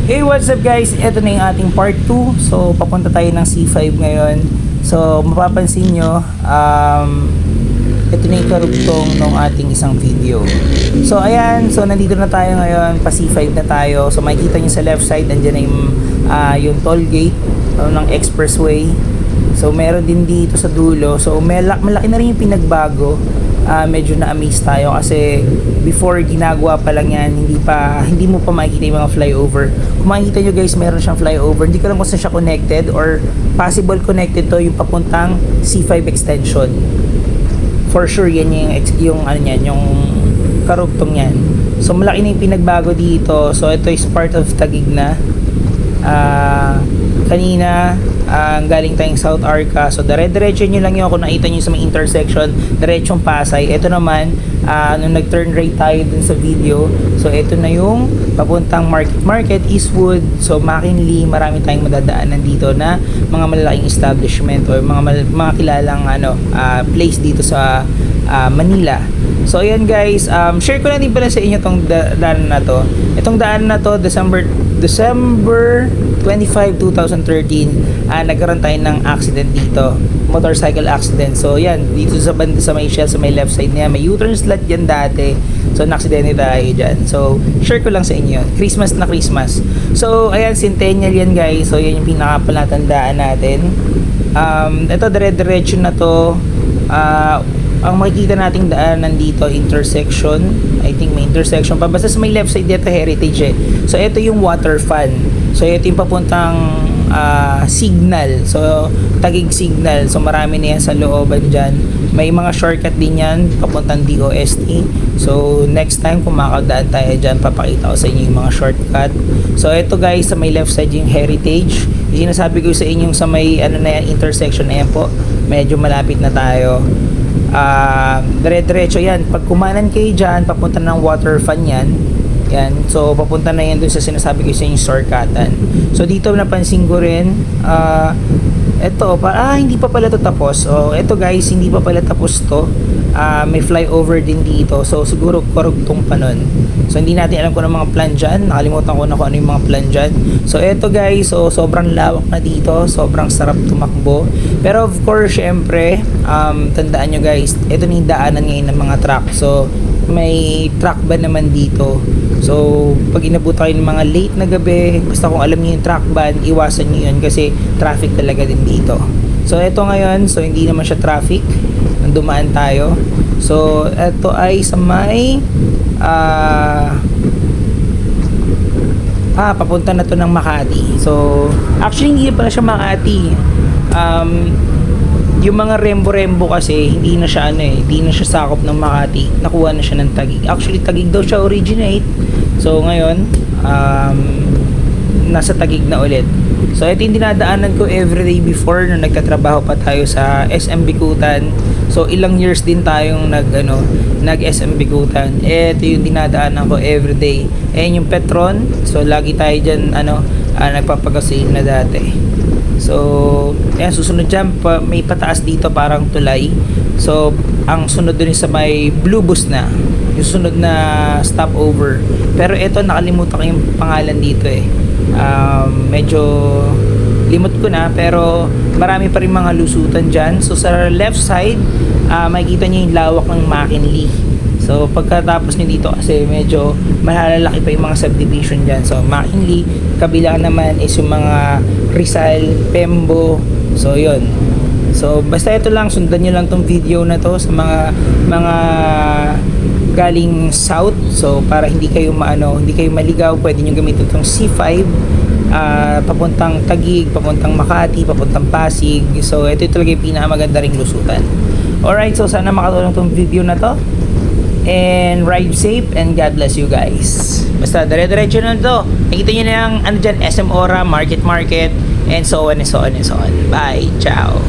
Hey, what's up guys? Ito na yung ating part 2. So, papunta tayo ng C5 ngayon. So, mapapansin nyo, ito na yung karugtong ng ating isang video. So, ayan. So, nandito na tayo ngayon. Pa C5 na tayo. So, makikita nyo sa left side, nandiyan na yung toll gate ng expressway. So, meron din dito sa dulo. So, malaki na rin yung pinagbago. Medyo na-amaze tayo kasi before ginagawa pa lang yan, hindi mo pa makikita yung mga flyover. Kung makikita nyo guys, meron siyang flyover. Hindi ko lang kung saan siya connected or possible connected to yung papuntang C5 extension. For sure yan yung karugtong yan. So malaki na yung pinagbago dito. So ito is part of Taguig na. Kanina galing tayong South Arca, so dire-diretso nyo lang yun. Kung nakita nyo sa may intersection, diretsong Pasay. Ito naman, nung nag-turn right tayo dun sa video, so ito na yung papuntang Market, Eastwood, so McKinley. Marami tayong madadaanan dito na mga malalaking establishment or mga kilalang place dito sa Manila. So ayan guys, share ko na din pala sa inyo tong daan na to. Itong daan na to, December 25, 2013, nagkaroon tayo ng accident dito, motorcycle accident. So yan, dito sa may shell, sa may left side niya, may U-turn slot yan dati. So na-accidente tayo dyan. So share ko lang sa inyo, Christmas na Christmas. So ayan, Centennial yan guys. So yan yung pinakapalatandaan natin. Ito dire-diretso na to. Ang makikita nating daan nandito, intersection. I think may intersection pa. Basta sa may left side dito, heritage eh. So ito yung water fan. So ito yung papuntang signal. So Taguig signal. So marami na yan sa looban dyan. May mga shortcut din yan papuntang DOST. So next time kung makakadaan tayo dyan, papakita ko sa inyo yung mga shortcut. So ito guys, sa may left side yung heritage. Yung sinasabi ko sa inyo sa may intersection na yan po. Medyo malapit na tayo. Dire-diretso yan. Pag kumanan kayo dyan, papunta ng water fan yan. Yan. So, papunta na yan dun sa sinasabi ko sa inyong shortcutan. So, dito napansin ko rin, hindi pa pala to tapos. So, eto guys, hindi pa pala tapos to. May flyover din dito. So, siguro karugtong pa nun. So, hindi natin alam kung ano mga plan dyan. Nakalimutan ko na kung ano yung mga plan dyan. So, eto guys, so, sobrang lawak na dito. Sobrang sarap tumakbo. Pero, of course, syempre, tandaan nyo guys, eto na yung daanan ngayon ng mga truck. So, may truck ban naman dito. So, pag inabot kayo ng mga late na gabi, basta kung alam niyo yung truck ban, iwasan niyo yun kasi traffic talaga din dito. So, eto ngayon, so hindi naman siya traffic. Dumaan tayo. So, eto ay sa may papunta na to ng Makati. So, actually hindi pala siya Makati. Yung mga rembo kasi hindi na siya hindi na siya sakop ng Makati. Nakuha na siya ng Taguig. Actually Taguig daw siya originate. So, ngayon nasa Taguig na ulit. So, ito yung dinadaanan ko everyday before nung nagtatrabaho pa tayo sa SM Bikutan. So, ilang years din tayong nag-SM Bikutan. Ito yung dinadaanan ko everyday. Ayan yung Petron. So, lagi tayo dyan, nagpapagasin na dati. So, ayan, susunod dyan, may pataas dito parang tulay. So, ang sunod dun sa may Blue Bus na. Yung sunod na stopover. Pero ito, nakalimutan ko yung pangalan dito eh. Medyo limot ko na, pero marami pa rin mga lusutan dyan. So sa left side, makikita nyo yung lawak ng McKinley. So pagkatapos nyo dito kasi medyo malalaki pa yung mga subdivision dyan. So McKinley, kabila naman is yung mga Rizal, Pembo. So yun. So basta ito lang, sundan nyo lang tong video na to sa mga galing south. So para hindi kayo maligaw, pwede nyo gamitin itong C5 papuntang Taguig, papuntang Makati, papuntang Pasig. So ito talaga yung pinakamaganda ring lusutan. Alright, so sana makatulong tong video na to. And ride safe and God bless you guys. Basta dire-diretso na to. Nakita nyo na yung SM Ora, Market, and so on and so on and so on. Bye, ciao.